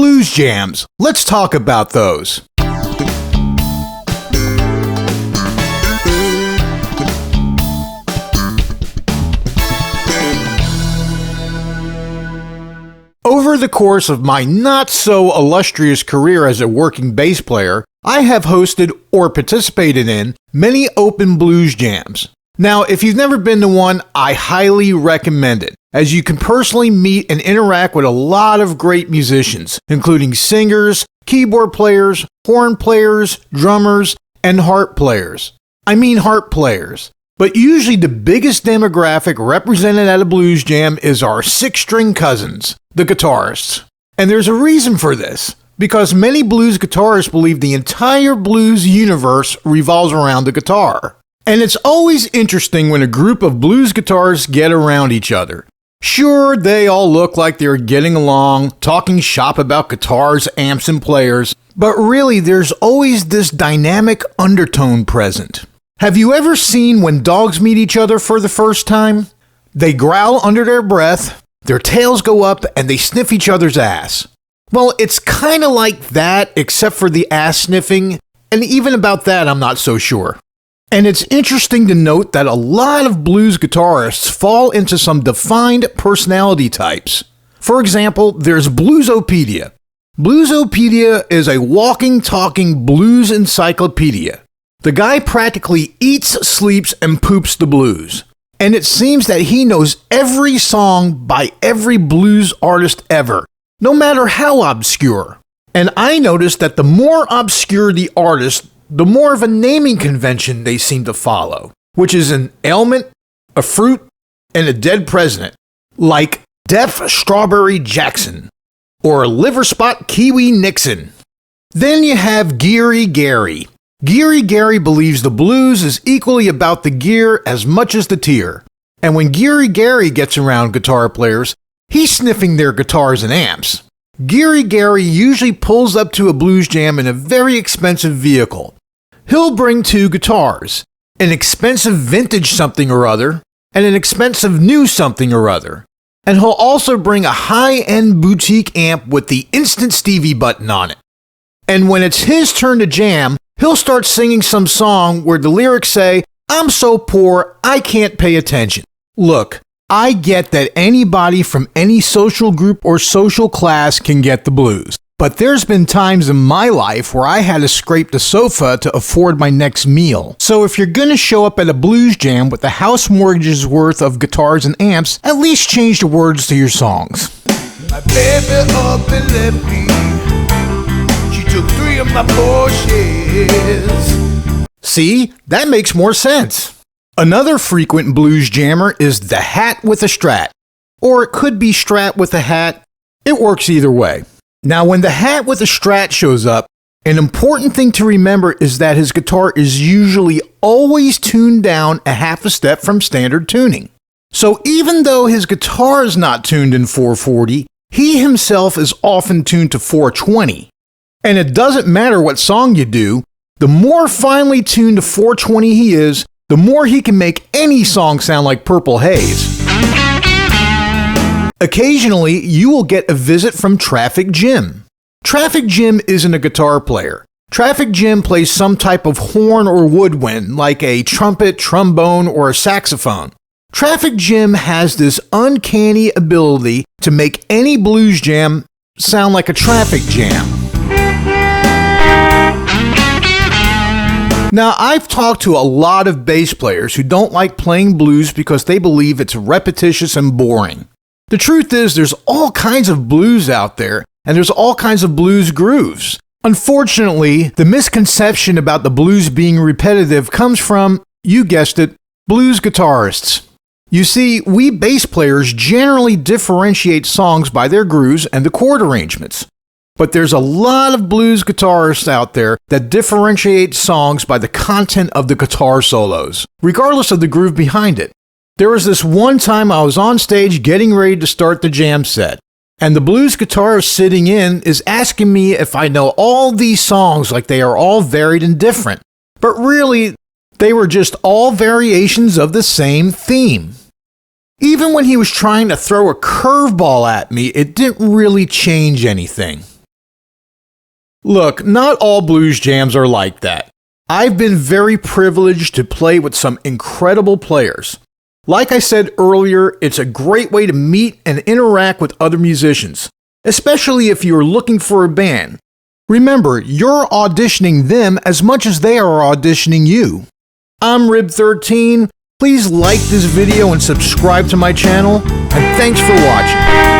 Blues jams. Let's talk about those. Over the course of my not-so-illustrious career as a working bass player, I have hosted or participated in many open blues jams. Now, if you've never been to one, I highly recommend it, as you can personally meet and interact with a lot of great musicians, including singers, keyboard players, horn players, drummers, and harp players. I mean harp players. But usually the biggest demographic represented at a blues jam is our six-string cousins, the guitarists. And there's a reason for this, because many blues guitarists believe the entire blues universe revolves around the guitar. And it's always interesting when a group of blues guitarists get around each other. Sure, they all look like they're getting along, talking shop about guitars, amps, and players, but really there's always this dynamic undertone present. Have you ever seen when dogs meet each other for the first time? They growl under their breath, their tails go up, and they sniff each other's ass. Well, it's kind of like that, except for the ass sniffing, and even about that I'm not so sure. And it's interesting to note that a lot of blues guitarists fall into some defined personality types. For example, there's Bluesopedia. Bluesopedia is a walking, talking blues encyclopedia. The guy practically eats, sleeps, and poops the blues. And it seems that he knows every song by every blues artist ever, no matter how obscure. And I noticed that the more obscure the artist, the more of a naming convention they seem to follow, which is an ailment, a fruit, and a dead president, like Deaf Strawberry Jackson, or Liver Spot Kiwi Nixon. Then you have Geary Gary. Geary Gary believes the blues is equally about the gear as much as the tear. And when Geary Gary gets around guitar players, he's sniffing their guitars and amps. Geary Gary usually pulls up to a blues jam in a very expensive vehicle. He'll bring two guitars, an expensive vintage something or other, and an expensive new something or other. And he'll also bring a high-end boutique amp with the Instant Stevie button on it. And when it's his turn to jam, he'll start singing some song where the lyrics say, "I'm so poor, I can't pay attention." Look, I get that anybody from any social group or social class can get the blues. But there's been times in my life where I had to scrape the sofa to afford my next meal. So if you're gonna show up at a blues jam with a house mortgage's worth of guitars and amps, at least change the words to your songs. My baby up and left me. Took 3 of my Porsches. See, that makes more sense. Another frequent blues jammer is the hat with a Strat. Or it could be Strat with a hat. It works either way. Now, when the hat with a Strat shows up, an important thing to remember is that his guitar is usually always tuned down a half a step from standard tuning. So even though his guitar is not tuned in 440, he himself is often tuned to 420. And it doesn't matter what song you do, the more finely tuned to 420 he is, the more he can make any song sound like Purple Haze. Occasionally, you will get a visit from Traffic Jim. Traffic Jim isn't a guitar player. Traffic Jim plays some type of horn or woodwind, like a trumpet, trombone, or a saxophone. Traffic Jim has this uncanny ability to make any blues jam sound like a traffic jam. Now, I've talked to a lot of bass players who don't like playing blues because they believe it's repetitious and boring. The truth is, there's all kinds of blues out there, and there's all kinds of blues grooves. Unfortunately, the misconception about the blues being repetitive comes from, you guessed it, blues guitarists. You see, we bass players generally differentiate songs by their grooves and the chord arrangements. But there's a lot of blues guitarists out there that differentiate songs by the content of the guitar solos, regardless of the groove behind it. There was this one time I was on stage getting ready to start the jam set, and the blues guitarist sitting in is asking me if I know all these songs like they are all varied and different. But really, they were just all variations of the same theme. Even when he was trying to throw a curveball at me, it didn't really change anything. Look, not all blues jams are like that. I've been very privileged to play with some incredible players. Like I said earlier, it's a great way to meet and interact with other musicians, especially if you're looking for a band. Remember, you're auditioning them as much as they are auditioning you. I'm Rib13. Please like this video and subscribe to my channel, and thanks for watching.